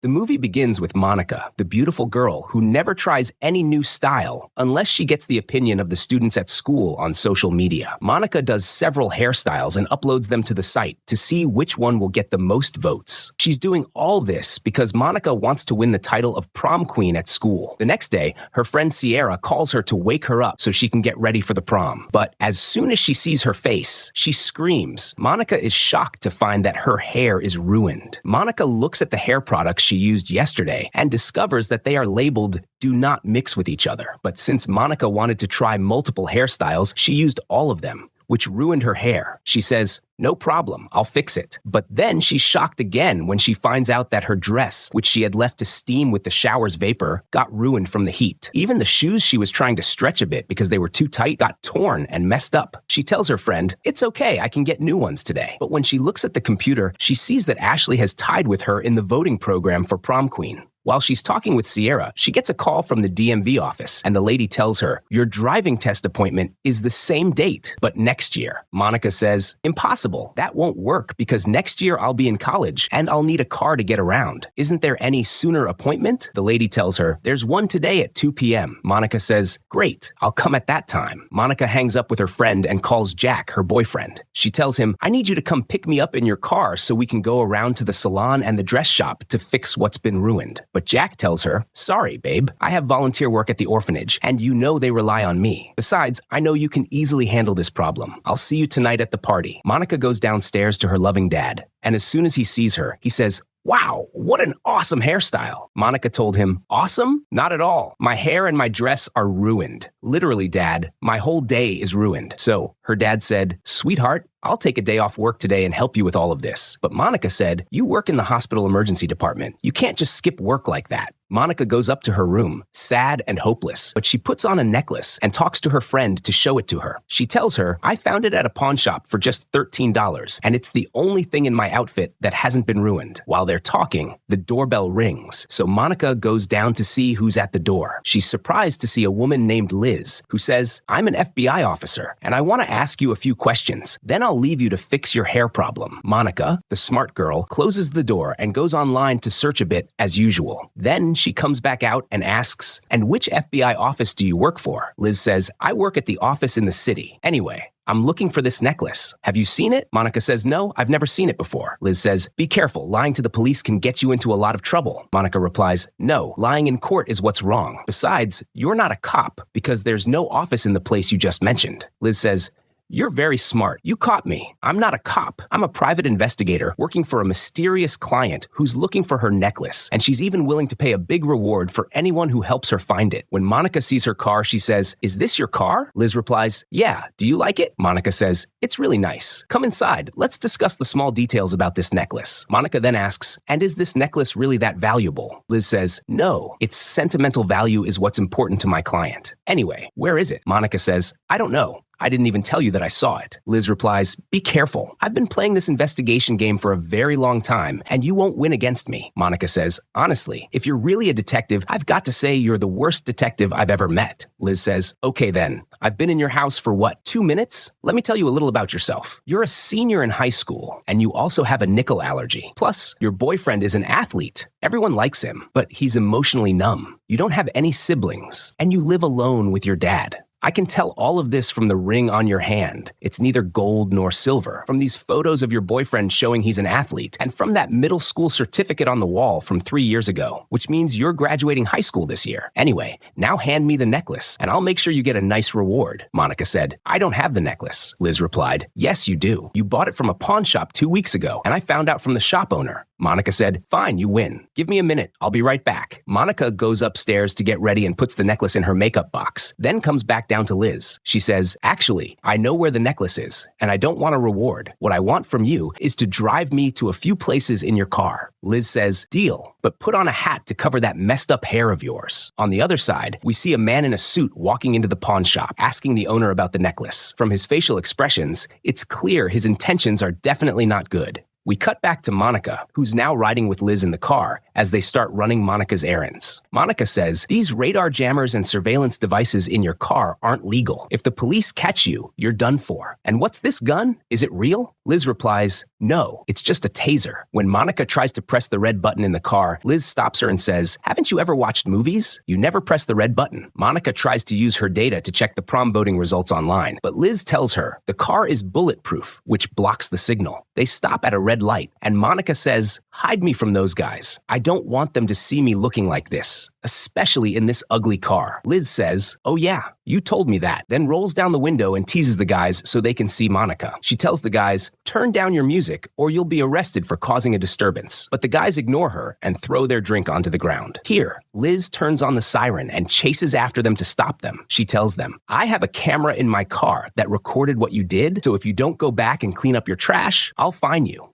The movie begins with Monica, the beautiful girl who never tries any new style unless she gets the opinion of the students at school on social media. Monica does several hairstyles and uploads them to the site to see which one will get the most votes. She's doing all this because Monica wants to win the title of prom queen at school. The next day, her friend Sierra calls her to wake her up so she can get ready for the prom. But as soon as she sees her face, she screams. Monica is shocked to find that her hair is ruined. Monica looks at the hair products she used yesterday and discovers that they are labeled "do not mix with each other." But since Monica wanted to try multiple hairstyles, she used all of them, which ruined her hair. She says, "No problem, I'll fix it." But then she's shocked again when she finds out that her dress, which she had left to steam with the shower's vapor, got ruined from the heat. Even the shoes she was trying to stretch a bit because they were too tight got torn and messed up. She tells her friend, "It's okay, I can get new ones today." But when she looks at the computer, she sees that Ashley has tied with her in the voting program for prom queen. While she's talking with Sierra, she gets a call from the DMV office, and the lady tells her, "Your driving test appointment is the same date, but next year." Monica says, "Impossible. That won't work because next year I'll be in college and I'll need a car to get around. Isn't there any sooner appointment?" The lady tells her, "There's one today at 2 p.m. Monica says, "Great, I'll come at that time." Monica hangs up with her friend and calls Jack, her boyfriend. She tells him, "I need you to come pick me up in your car so we can go around to the salon and the dress shop to fix what's been ruined." But Jack tells her, "Sorry, babe, I have volunteer work at the orphanage, and you know they rely on me. Besides, I know you can easily handle this problem. I'll see you tonight at the party." Monica goes downstairs to her loving dad, and as soon as he sees her, he says, "Wow, what an awesome hairstyle." Monica told him, "Awesome? Not at all. My hair and my dress are ruined. Literally, Dad, my whole day is ruined." So her dad said, "Sweetheart, I'll take a day off work today and help you with all of this." But Monica said, "You work in the hospital emergency department. You can't just skip work like that." Monica goes up to her room, sad and hopeless, but she puts on a necklace and talks to her friend to show it to her. She tells her, "I found it at a pawn shop for just $13, and it's the only thing in my outfit that hasn't been ruined." While they're talking, the doorbell rings, so Monica goes down to see who's at the door. She's surprised to see a woman named Liz, who says, "I'm an FBI officer, and I want to ask you a few questions. Then I'll leave you to fix your hair problem." Monica, the smart girl, closes the door and goes online to search a bit as usual. Then she comes back out and asks, "And which FBI office do you work for?" Liz says, "I work at the office in the city. Anyway, I'm looking for this necklace. Have you seen it?" Monica says, "No, I've never seen it before." Liz says, "Be careful. Lying to the police can get you into a lot of trouble." Monica replies, "No, lying in court is what's wrong. Besides, you're not a cop because there's no office in the place you just mentioned." Liz says, "You're very smart. You caught me. I'm not a cop. I'm a private investigator working for a mysterious client who's looking for her necklace, and she's even willing to pay a big reward for anyone who helps her find it." When Monica sees her car, she says, "Is this your car?" Liz replies, "Yeah. Do you like it?" Monica says, "It's really nice. Come inside. Let's discuss the small details about this necklace." Monica then asks, "And is this necklace really that valuable?" Liz says, "No. Its sentimental value is what's important to my client. Anyway, where is it?" Monica says, "I don't know. I didn't even tell you that I saw it." Liz replies, "Be careful. I've been playing this investigation game for a very long time, and you won't win against me." Monica says, "Honestly, if you're really a detective, I've got to say you're the worst detective I've ever met." Liz says, "Okay then. I've been in your house for what, 2 minutes? Let me tell you a little about yourself. You're a senior in high school, and you also have a nickel allergy. Plus, your boyfriend is an athlete. Everyone likes him, but he's emotionally numb. You don't have any siblings, and you live alone with your dad. I can tell all of this from the ring on your hand. It's neither gold nor silver. From these photos of your boyfriend showing he's an athlete, and from that middle school certificate on the wall from 3 years ago, which means you're graduating high school this year. Anyway, now hand me the necklace, and I'll make sure you get a nice reward." Monica said, "I don't have the necklace." Liz replied, "Yes, you do. You bought it from a pawn shop 2 weeks ago, and I found out from the shop owner." Monica said, "Fine, you win. Give me a minute. I'll be right back." Monica goes upstairs to get ready and puts the necklace in her makeup box, then comes back down to Liz. She says, "Actually, I know where the necklace is, and I don't want a reward. What I want from you is to drive me to a few places in your car." Liz says, "Deal, but put on a hat to cover that messed up hair of yours." On the other side, we see a man in a suit walking into the pawn shop, asking the owner about the necklace. From his facial expressions, it's clear his intentions are definitely not good. We cut back to Monica, who's now riding with Liz in the car as they start running Monica's errands. Monica says, these radar jammers and surveillance devices in your car aren't legal. If the police catch you, you're done for. And what's this gun? Is it real? Liz replies, no, it's just a taser. When Monica tries to press the red button in the car, Liz stops her and says, haven't you ever watched movies? You never press the red button. Monica tries to use her data to check the prom voting results online, but Liz tells her the car is bulletproof, which blocks the signal. They stop at a red light, and Monica says, hide me from those guys. I don't want them to see me looking like this, especially in this ugly car. Liz says, oh yeah, you told me that, then rolls down the window and teases the guys so they can see Monica. She tells the guys, turn down your music or you'll be arrested for causing a disturbance. But the guys ignore her and throw their drink onto the ground. Here, Liz turns on the siren and chases after them to stop them. She tells them, I have a camera in my car that recorded what you did, so if you don't go back and clean up your trash, I'll fine you.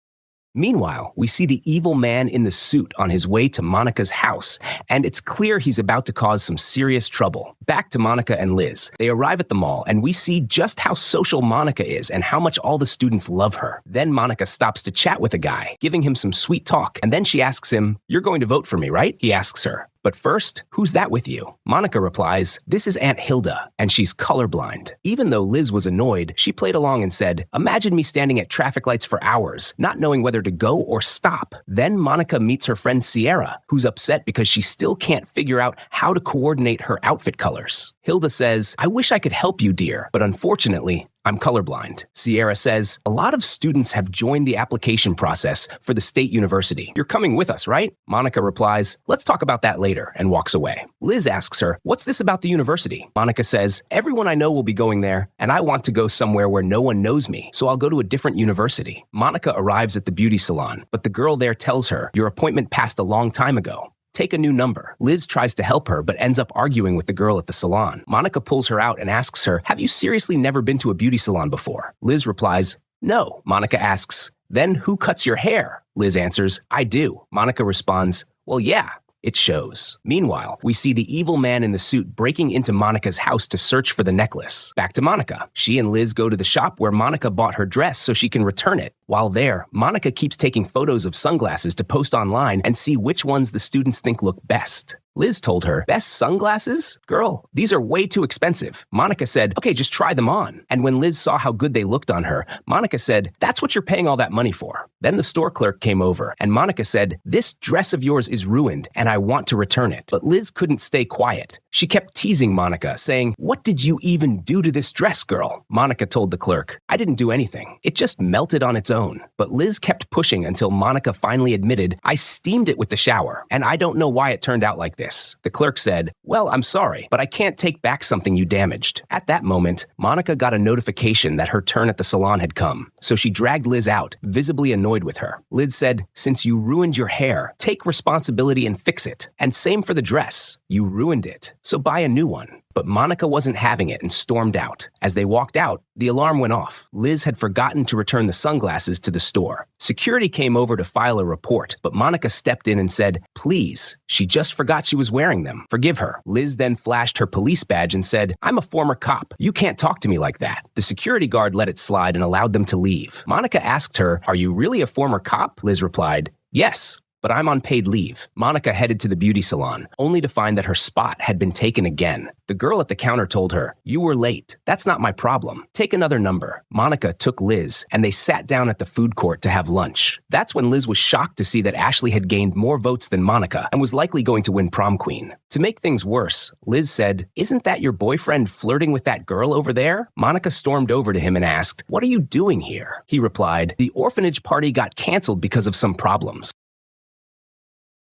Meanwhile, we see the evil man in the suit on his way to Monica's house, and it's clear he's about to cause some serious trouble. Back to Monica and Liz. They arrive at the mall, and we see just how social Monica is and how much all the students love her. Then Monica stops to chat with a guy, giving him some sweet talk, and then she asks him, you're going to vote for me, right? He asks her. But first, who's that with you? Monica replies, this is Aunt Hilda, and she's colorblind. Even though Liz was annoyed, she played along and said, imagine me standing at traffic lights for hours, not knowing whether to go or stop. Then Monica meets her friend Sierra, who's upset because she still can't figure out how to coordinate her outfit colors. Hilda says, I wish I could help you, dear, but unfortunately, I'm colorblind. Sierra says, a lot of students have joined the application process for the state university. You're coming with us, right? Monica replies, let's talk about that later, and walks away. Liz asks her, what's this about the university? Monica says, everyone I know will be going there, and I want to go somewhere where no one knows me, so I'll go to a different university. Monica arrives at the beauty salon, but the girl there tells her, your appointment passed a long time ago. Take a new number. Liz tries to help her, but ends up arguing with the girl at the salon. Monica pulls her out and asks her, have you seriously never been to a beauty salon before? Liz replies, no. Monica asks, then who cuts your hair? Liz answers, I do. Monica responds, well, yeah. It shows. Meanwhile, we see the evil man in the suit breaking into Monica's house to search for the necklace. Back to Monica. She and Liz go to the shop where Monica bought her dress so she can return it. While there, Monica keeps taking photos of sunglasses to post online and see which ones the students think look best. Liz told her, best sunglasses? Girl, these are way too expensive. Monica said, okay, just try them on. And when Liz saw how good they looked on her, Monica said, that's what you're paying all that money for. Then the store clerk came over, and Monica said, this dress of yours is ruined, and I want to return it. But Liz couldn't stay quiet. She kept teasing Monica, saying, what did you even do to this dress, girl? Monica told the clerk, I didn't do anything. It just melted on its own. But Liz kept pushing until Monica finally admitted, I steamed it with the shower, and I don't know why it turned out like this. The clerk said, well, I'm sorry, but I can't take back something you damaged. At that moment, Monica got a notification that her turn at the salon had come, so she dragged Liz out, visibly annoyed with her. Liz said, since you ruined your hair, take responsibility and fix it. And same for the dress. You ruined it, so buy a new one. But Monica wasn't having it and stormed out. As they walked out, the alarm went off. Liz had forgotten to return the sunglasses to the store. Security came over to file a report, but Monica stepped in and said, please, she just forgot she was wearing them. Forgive her. Liz then flashed her police badge and said, I'm a former cop. You can't talk to me like that. The security guard let it slide and allowed them to leave. Monica asked her, are you really a former cop? Liz replied, yes. But I'm on paid leave. Monica headed to the beauty salon, only to find that her spot had been taken again. The girl at the counter told her, you were late. That's not my problem. Take another number. Monica took Liz, and they sat down at the food court to have lunch. That's when Liz was shocked to see that Ashley had gained more votes than Monica and was likely going to win prom queen. To make things worse, Liz said, isn't that your boyfriend flirting with that girl over there? Monica stormed over to him and asked, what are you doing here? He replied, the orphanage party got canceled because of some problems.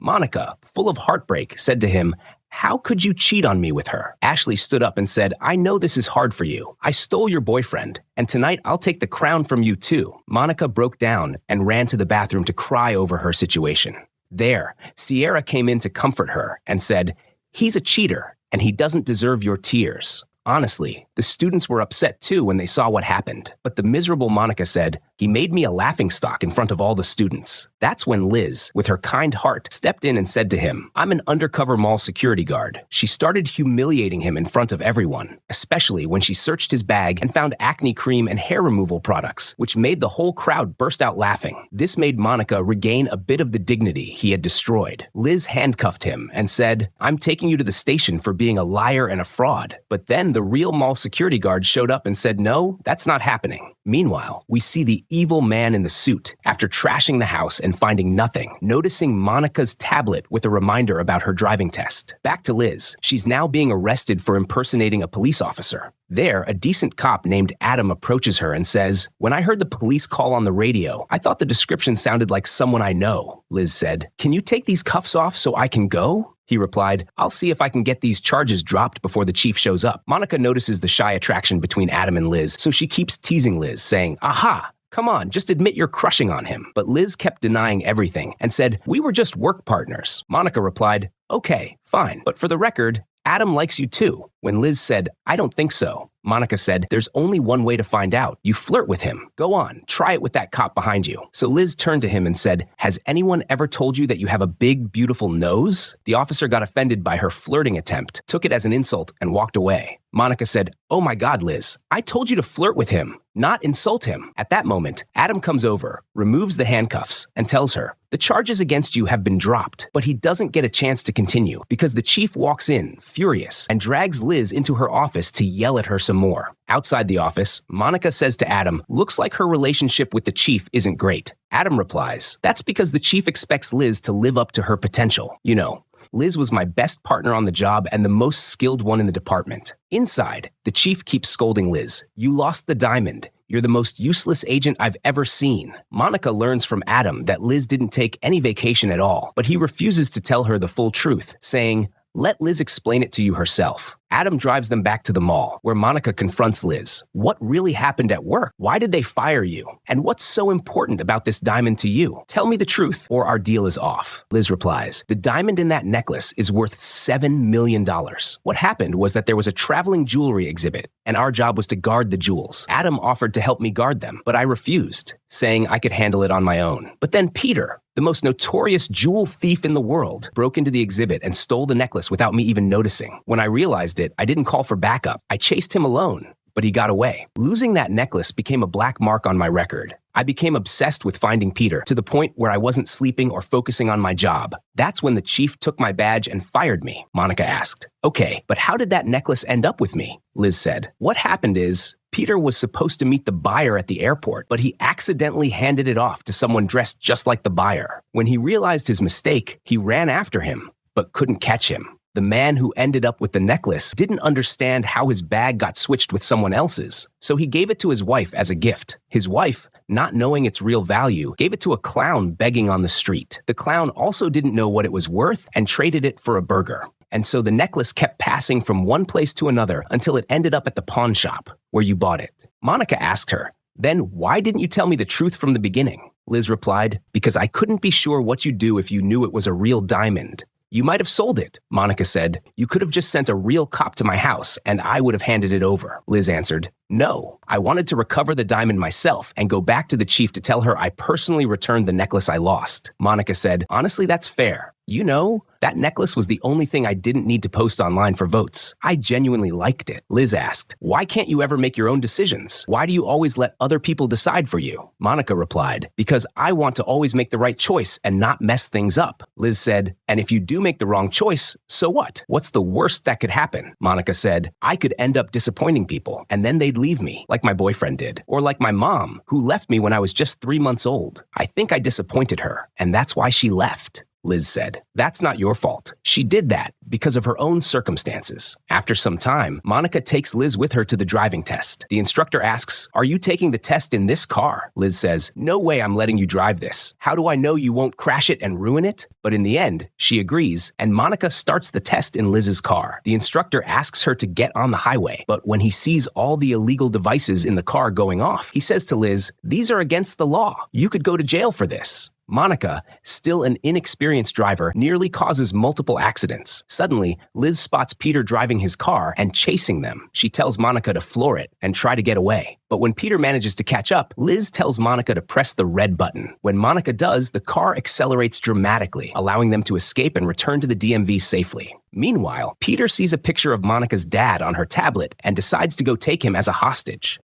Monica, full of heartbreak, said to him, how could you cheat on me with her? Ashley stood up and said, I know this is hard for you. I stole your boyfriend, and tonight I'll take the crown from you too. Monica broke down and ran to the bathroom to cry over her situation. There, Sierra came in to comfort her and said, he's a cheater, and he doesn't deserve your tears. Honestly, The students were upset too when they saw what happened, but the miserable Monica said, "He made me a laughingstock in front of all the students." That's when Liz, with her kind heart, stepped in and said to him, "I'm an undercover mall security guard." She started humiliating him in front of everyone, especially when she searched his bag and found acne cream and hair removal products, which made the whole crowd burst out laughing. This made Monica regain a bit of the dignity he had destroyed. Liz handcuffed him and said, "I'm taking you to the station for being a liar and a fraud." But then the real mall security guard showed up and said, "No, that's not happening." Meanwhile, we see the evil man in the suit, after trashing the house and finding nothing, noticing Monica's tablet with a reminder about her driving test. Back to Liz. She's now being arrested for impersonating a police officer. There, a decent cop named Adam approaches her and says, "When I heard the police call on the radio, I thought the description sounded like someone I know." Liz said, "Can you take these cuffs off so I can go?" He replied, "I'll see if I can get these charges dropped before the chief shows up." Monica notices the shy attraction between Adam and Liz, so she keeps teasing Liz, saying, "Aha! Come on, just admit you're crushing on him." But Liz kept denying everything and said, "We were just work partners." Monica replied, "Okay, fine, but for the record, Adam likes you too." When Liz said, "I don't think so," Monica said, "There's only one way to find out. You flirt with him. Go on, try it with that cop behind you." So Liz turned to him and said, "Has anyone ever told you that you have a big, beautiful nose?" The officer got offended by her flirting attempt, took it as an insult, and walked away. Monica said, "Oh my God, Liz, I told you to flirt with him, not insult him." At that moment, Adam comes over, removes the handcuffs, and tells her, "The charges against you have been dropped," but he doesn't get a chance to continue because the chief walks in, furious, and drags Liz into her office to yell at her some more. Outside the office, Monica says to Adam, "Looks like her relationship with the chief isn't great." Adam replies, "That's because the chief expects Liz to live up to her potential. You know, Liz was my best partner on the job and the most skilled one in the department." Inside, the chief keeps scolding Liz. "You lost the diamond. You're the most useless agent I've ever seen." Monica learns from Adam that Liz didn't take any vacation at all, but he refuses to tell her the full truth, saying, "Let Liz explain it to you herself." Adam drives them back to the mall, where Monica confronts Liz. "What really happened at work? Why did they fire you? And what's so important about this diamond to you? Tell me the truth, or our deal is off." Liz replies, "The diamond in that necklace is worth $7 million. What happened was that there was a traveling jewelry exhibit, and our job was to guard the jewels. Adam offered to help me guard them, but I refused, saying I could handle it on my own. But then Peter, the most notorious jewel thief in the world, broke into the exhibit and stole the necklace without me even noticing. When I realized it, I didn't call for backup. I chased him alone, but he got away. Losing that necklace became a black mark on my record. I became obsessed with finding Peter to the point where I wasn't sleeping or focusing on my job. That's when the chief took my badge and fired me," Monica asked. "Okay, but how did that necklace end up with me?" Liz said. "What happened is, Peter was supposed to meet the buyer at the airport, but he accidentally handed it off to someone dressed just like the buyer. When he realized his mistake, he ran after him, but couldn't catch him. The man who ended up with the necklace didn't understand how his bag got switched with someone else's, so he gave it to his wife as a gift. His wife, not knowing its real value, gave it to a clown begging on the street. The clown also didn't know what it was worth and traded it for a burger. And so the necklace kept passing from one place to another until it ended up at the pawn shop where you bought it." Monica asked her, "Then why didn't you tell me the truth from the beginning?" Liz replied, "Because I couldn't be sure what you'd do if you knew it was a real diamond." "You might have sold it," Monica said. "You could have just sent a real cop to my house and I would have handed it over." Liz answered, "No, I wanted to recover the diamond myself and go back to the chief to tell her I personally returned the necklace I lost." Monica said, "Honestly, that's fair. You know, that necklace was the only thing I didn't need to post online for votes. I genuinely liked it." Liz asked, "Why can't you ever make your own decisions? Why do you always let other people decide for you?" Monica replied, "Because I want to always make the right choice and not mess things up." Liz said, "And if you do make the wrong choice, so what? What's the worst that could happen?" Monica said, "I could end up disappointing people, and then they'd leave me, like my boyfriend did, or like my mom, who left me when I was just 3 months old. I think I disappointed her, and that's why she left." Liz said, "That's not your fault. She did that because of her own circumstances." After some time, Monica takes Liz with her to the driving test. The instructor asks, "Are you taking the test in this car?" Liz says, "No way I'm letting you drive this. How do I know you won't crash it and ruin it?" But in the end, she agrees, and Monica starts the test in Liz's car. The instructor asks her to get on the highway, but when he sees all the illegal devices in the car going off, he says to Liz, "These are against the law. You could go to jail for this." Monica, still an inexperienced driver, nearly causes multiple accidents. Suddenly, Liz spots Peter driving his car and chasing them. She tells Monica to floor it and try to get away. But when Peter manages to catch up, Liz tells Monica to press the red button. When Monica does, the car accelerates dramatically, allowing them to escape and return to the DMV safely. Meanwhile, Peter sees a picture of Monica's dad on her tablet and decides to go take him as a hostage.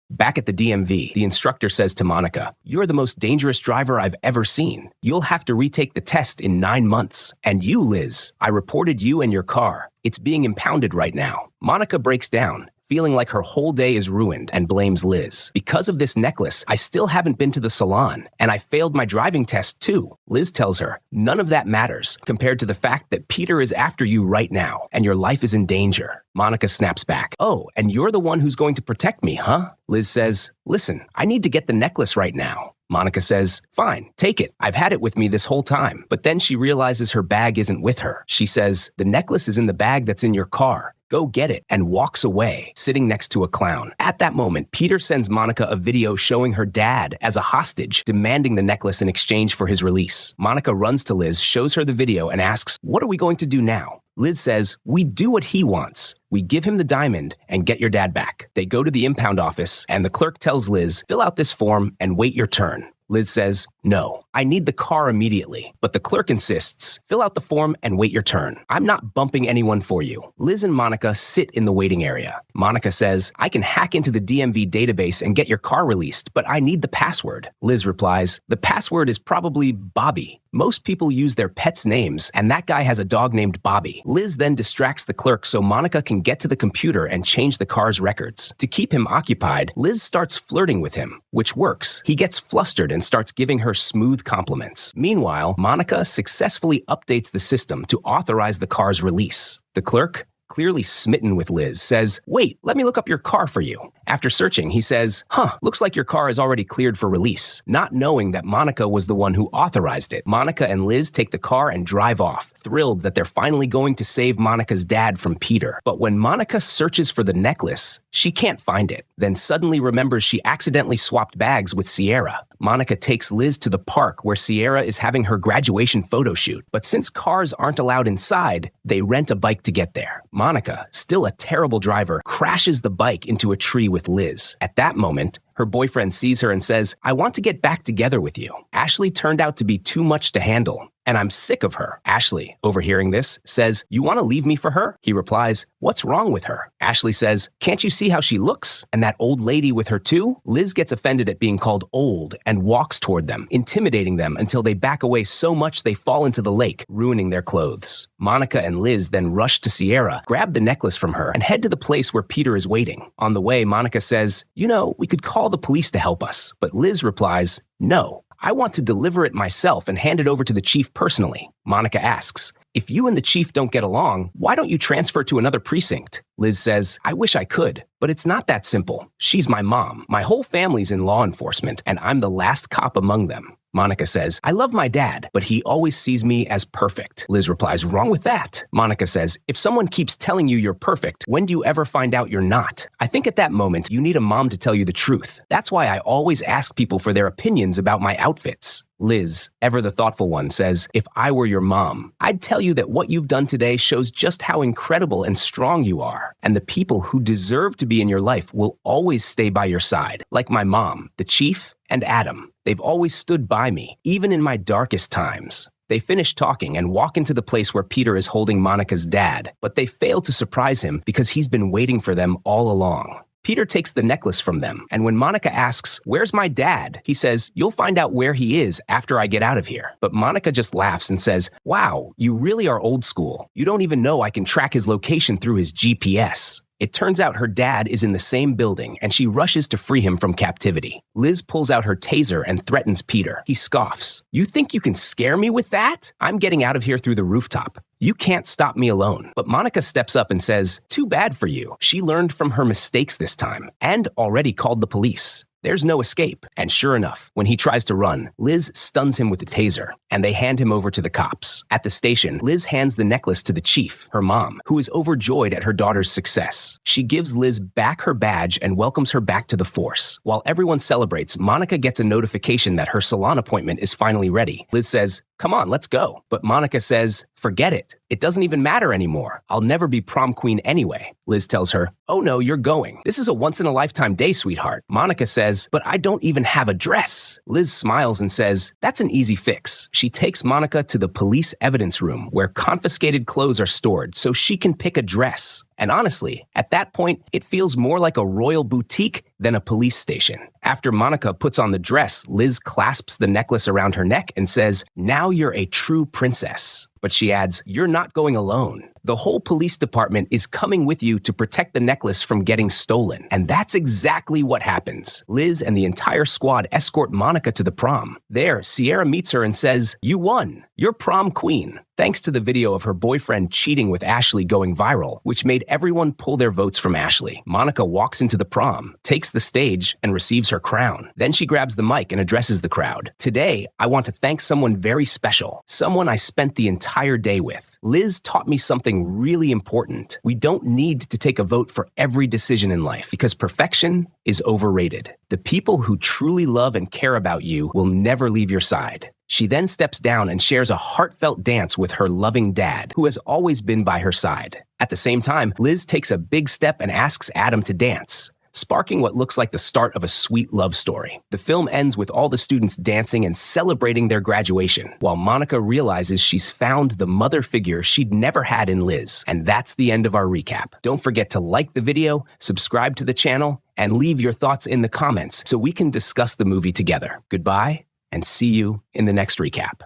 Back at the DMV, the instructor says to Monica, "You're the most dangerous driver I've ever seen. You'll have to retake the test in 9 months. And you, Liz, I reported you and your car. It's being impounded right now." Monica breaks down, feeling like her whole day is ruined, and blames Liz. "Because of this necklace, I still haven't been to the salon, and I failed my driving test too." Liz tells her, "None of that matters compared to the fact that Peter is after you right now, and your life is in danger." Monica snaps back, "Oh, and you're the one who's going to protect me, huh?" Liz says, "Listen, I need to get the necklace right now." Monica says, "Fine, take it. I've had it with me this whole time." But then she realizes her bag isn't with her. She says, "The necklace is in the bag that's in your car. Go get it," and walks away, sitting next to a clown. At that moment, Peter sends Monica a video showing her dad as a hostage, demanding the necklace in exchange for his release. Monica runs to Liz, shows her the video, and asks, "What are we going to do now?" Liz says, "We do what he wants. We give him the diamond and get your dad back." They go to the impound office, and the clerk tells Liz, "Fill out this form and wait your turn." Liz says, "No, I need the car immediately." But the clerk insists, "Fill out the form and wait your turn. I'm not bumping anyone for you." Liz and Monica sit in the waiting area. Monica says, "I can hack into the DMV database and get your car released, but I need the password." Liz replies, "The password is probably Bobby. Most people use their pets' names, and that guy has a dog named Bobby." Liz then distracts the clerk so Monica can get to the computer and change the car's records. To keep him occupied, Liz starts flirting with him, which works. He gets flustered and starts giving her smooth compliments. Meanwhile, Monica successfully updates the system to authorize the car's release. The clerk, clearly smitten with Liz, says, "Wait, let me look up your car for you." After searching, he says, "Looks like your car is already cleared for release," not knowing that Monica was the one who authorized it. Monica and Liz take the car and drive off, thrilled that they're finally going to save Monica's dad from Peter. But when Monica searches for the necklace, she can't find it, then suddenly remembers she accidentally swapped bags with Sierra. Monica takes Liz to the park where Sierra is having her graduation photo shoot. But since cars aren't allowed inside, they rent a bike to get there. Monica, still a terrible driver, crashes the bike into a tree with Liz. At that moment, her boyfriend sees her and says, "I want to get back together with you. Ashley turned out to be too much to handle, and I'm sick of her." Ashley, overhearing this, says, "You want to leave me for her?" He replies, "What's wrong with her?" Ashley says, "Can't you see how she looks? And that old lady with her too?" Liz gets offended at being called old and walks toward them, intimidating them until they back away so much they fall into the lake, ruining their clothes. Monica and Liz then rush to Sierra, grab the necklace from her, and head to the place where Peter is waiting. On the way, Monica says, "You know, we could call the police to help us." But Liz replies, "No, I want to deliver it myself and hand it over to the chief personally." Monica asks, "If you and the chief don't get along, why don't you transfer to another precinct?" Liz says, "I wish I could, but it's not that simple. She's my mom. My whole family's in law enforcement, and I'm the last cop among them." Monica says, "I love my dad, but he always sees me as perfect." Liz replies, "Wrong with that." Monica says, "If someone keeps telling you you're perfect, when do you ever find out you're not? I think at that moment, you need a mom to tell you the truth. That's why I always ask people for their opinions about my outfits." Liz, ever the thoughtful one, says, "If I were your mom, I'd tell you that what you've done today shows just how incredible and strong you are. And the people who deserve to be in your life will always stay by your side, like my mom, the chief, and Adam. They've always stood by me, even in my darkest times." They finish talking and walk into the place where Peter is holding Monica's dad, but they fail to surprise him because he's been waiting for them all along. Peter takes the necklace from them, and when Monica asks, "Where's my dad?" he says, "You'll find out where he is after I get out of here." But Monica just laughs and says, "Wow, you really are old school. You don't even know I can track his location through his GPS." It turns out her dad is in the same building, and she rushes to free him from captivity. Liz pulls out her taser and threatens Peter. He scoffs. "You think you can scare me with that? I'm getting out of here through the rooftop. You can't stop me alone." But Monica steps up and says, "Too bad for you. She learned from her mistakes this time and already called the police." There's no escape. And sure enough, when he tries to run, Liz stuns him with a taser, and they hand him over to the cops. At the station, Liz hands the necklace to the chief, her mom, who is overjoyed at her daughter's success. She gives Liz back her badge and welcomes her back to the force. While everyone celebrates, Monica gets a notification that her salon appointment is finally ready. Liz says, "Come on, let's go." But Monica says, "Forget it. It doesn't even matter anymore. I'll never be prom queen anyway." Liz tells her, "Oh no, you're going. This is a once-in-a-lifetime day, sweetheart." Monica says, "But I don't even have a dress." Liz smiles and says, "That's an easy fix." She takes Monica to the police evidence room where confiscated clothes are stored so she can pick a dress. And honestly, at that point, it feels more like a royal boutique than a police station. After Monica puts on the dress, Liz clasps the necklace around her neck and says, "Now you're a true princess." But she adds, "You're not going alone. The whole police department is coming with you to protect the necklace from getting stolen." And that's exactly what happens. Liz and the entire squad escort Monica to the prom. There, Sierra meets her and says, "You won. You're prom queen." Thanks to the video of her boyfriend cheating with Ashley going viral, which made everyone pull their votes from Ashley, Monica walks into the prom, takes the stage, and receives her crown. Then she grabs the mic and addresses the crowd. "Today, I want to thank someone very special, someone I spent the entire day with. Liz taught me something really important. We don't need to take a vote for every decision in life because perfection is overrated. The people who truly love and care about you will never leave your side." She then steps down and shares a heartfelt dance with her loving dad, who has always been by her side. At the same time, Liz takes a big step and asks Adam to dance, sparking what looks like the start of a sweet love story. The film ends with all the students dancing and celebrating their graduation, while Monica realizes she's found the mother figure she'd never had in Liz. And that's the end of our recap. Don't forget to like the video, subscribe to the channel, and leave your thoughts in the comments so we can discuss the movie together. Goodbye, and see you in the next recap.